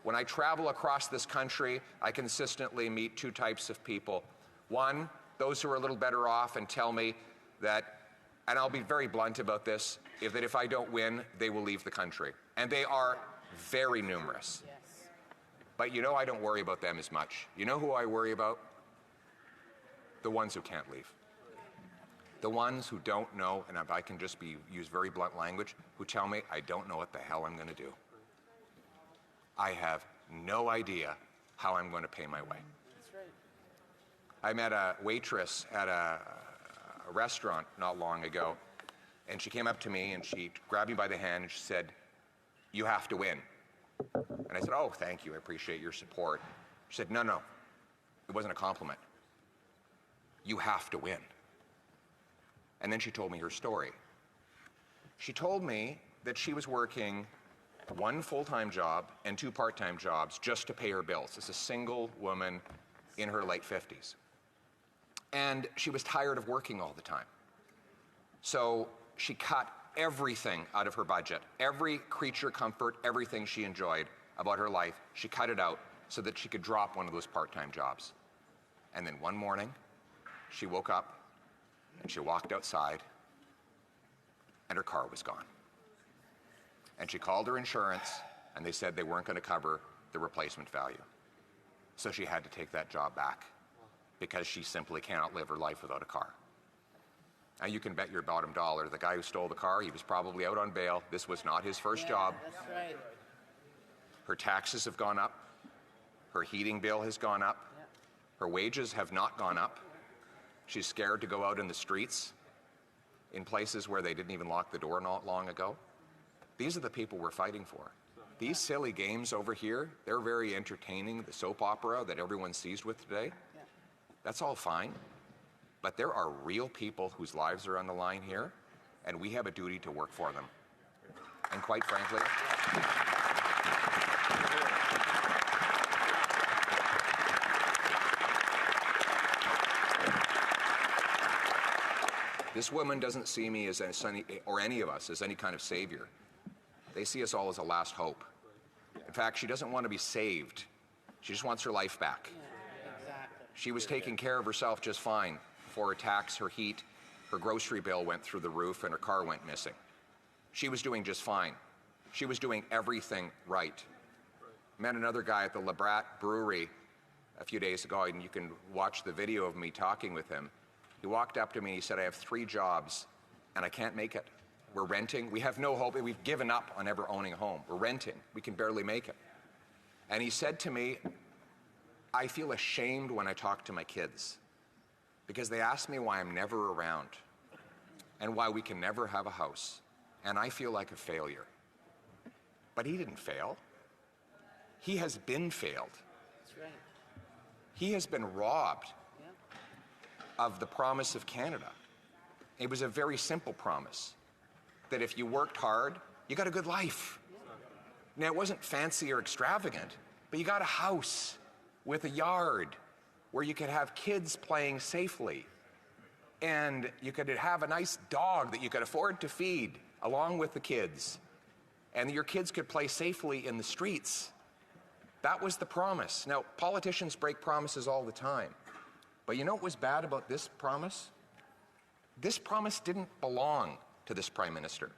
When I travel across this country, I consistently meet two types of people. One, those who are a little better off and tell me that, and I'll be very blunt about this, that if I don't win, they will leave the country. And they are very numerous. Yes. But you know, I don't worry about them as much. You know who I worry about? The ones who can't leave. The ones who don't know, and if I can just use very blunt language, who tell me, I don't know what the hell I'm going to do. I have no idea how I'm going to pay my way. That's right. I met a waitress at a restaurant not long ago, and she came up to me and she grabbed me by the hand and she said, "You have to win." And I said, "Oh, thank you, I appreciate your support." She said, No, it wasn't a compliment. You have to win. And then she told me her story. She told me that she was working one full-time job and two part-time jobs just to pay her bills. As a single woman in her late 50s. And she was tired of working all the time. So she cut everything out of her budget, every creature comfort, everything she enjoyed about her life, she cut it out so that she could drop one of those part-time jobs. And then one morning, she woke up and she walked outside and her car was gone. And she called her insurance and they said they weren't going to cover the replacement value. So she had to take that job back because she simply cannot live her life without a car. Now you can bet your bottom dollar, the guy who stole the car, he was probably out on bail. This was not his first job. That's right. Her taxes have gone up. Her heating bill has gone up. Her wages have not gone up. She's scared to go out in the streets in places where they didn't even lock the door not long ago. These are the people we're fighting for. These silly games over here, they're very entertaining. The soap opera that everyone's seized with today, that's all fine. But there are real people whose lives are on the line here, and we have a duty to work for them. And quite frankly, this woman doesn't see me as any, or any of us as any kind of savior. They see us all as a last hope. In fact, she doesn't want to be saved. She just wants her life back. Exactly. She was taking care of herself just fine before her tax, her heat, her grocery bill went through the roof and her car went missing. She was doing just fine. She was doing everything right. Met another guy at the Le Brat Brewery a few days ago, and you can watch the video of me talking with him. He walked up to me and he said, "I have 3 jobs and I can't make it. We're renting. We have no hope. We've given up on ever owning a home. We're renting. We can barely make it." And he said to me, "I feel ashamed when I talk to my kids because they ask me why I'm never around and why we can never have a house. And I feel like a failure." But he didn't fail. He has been failed. That's right. He has been robbed Yeah. of the promise of Canada. It was a very simple promise, that if you worked hard, you got a good life. Now, it wasn't fancy or extravagant, but you got a house with a yard where you could have kids playing safely, and you could have a nice dog that you could afford to feed along with the kids, and your kids could play safely in the streets. That was the promise. Now, politicians break promises all the time, but you know what was bad about this promise? This promise didn't belong to this Prime Minister.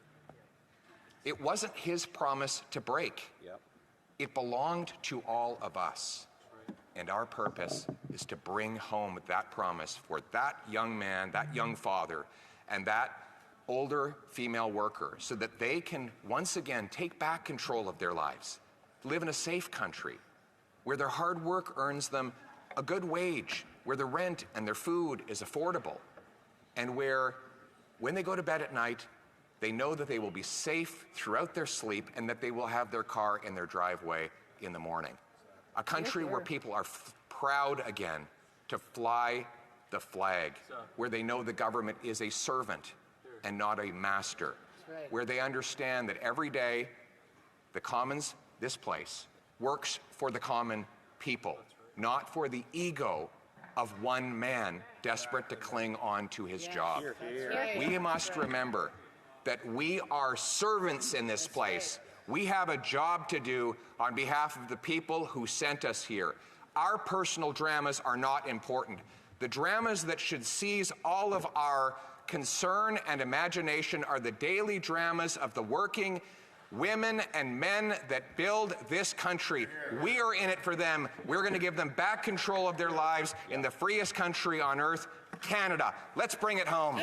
It wasn't his promise to break. It belonged to all of us. And our purpose is to bring home that promise for that young man, that young father, and that older female worker so that they can once again take back control of their lives, live in a safe country where their hard work earns them a good wage, where their rent and their food is affordable, and where when they go to bed at night, they know that they will be safe throughout their sleep and that they will have their car in their driveway in the morning. A country where people are proud again to fly the flag, where they know the government is a servant and not a master, where they understand that every day the Commons, this place, works for the common people, not for the ego of one man desperate to cling on to his job. Right. We must remember that we are servants in this place. We have a job to do on behalf of the people who sent us here. Our personal dramas are not important. The dramas that should seize all of our concern and imagination are the daily dramas of the working women and men that build this country. We are in it for them. We're going to give them back control of their lives in the freest country on earth, Canada. Let's bring it home.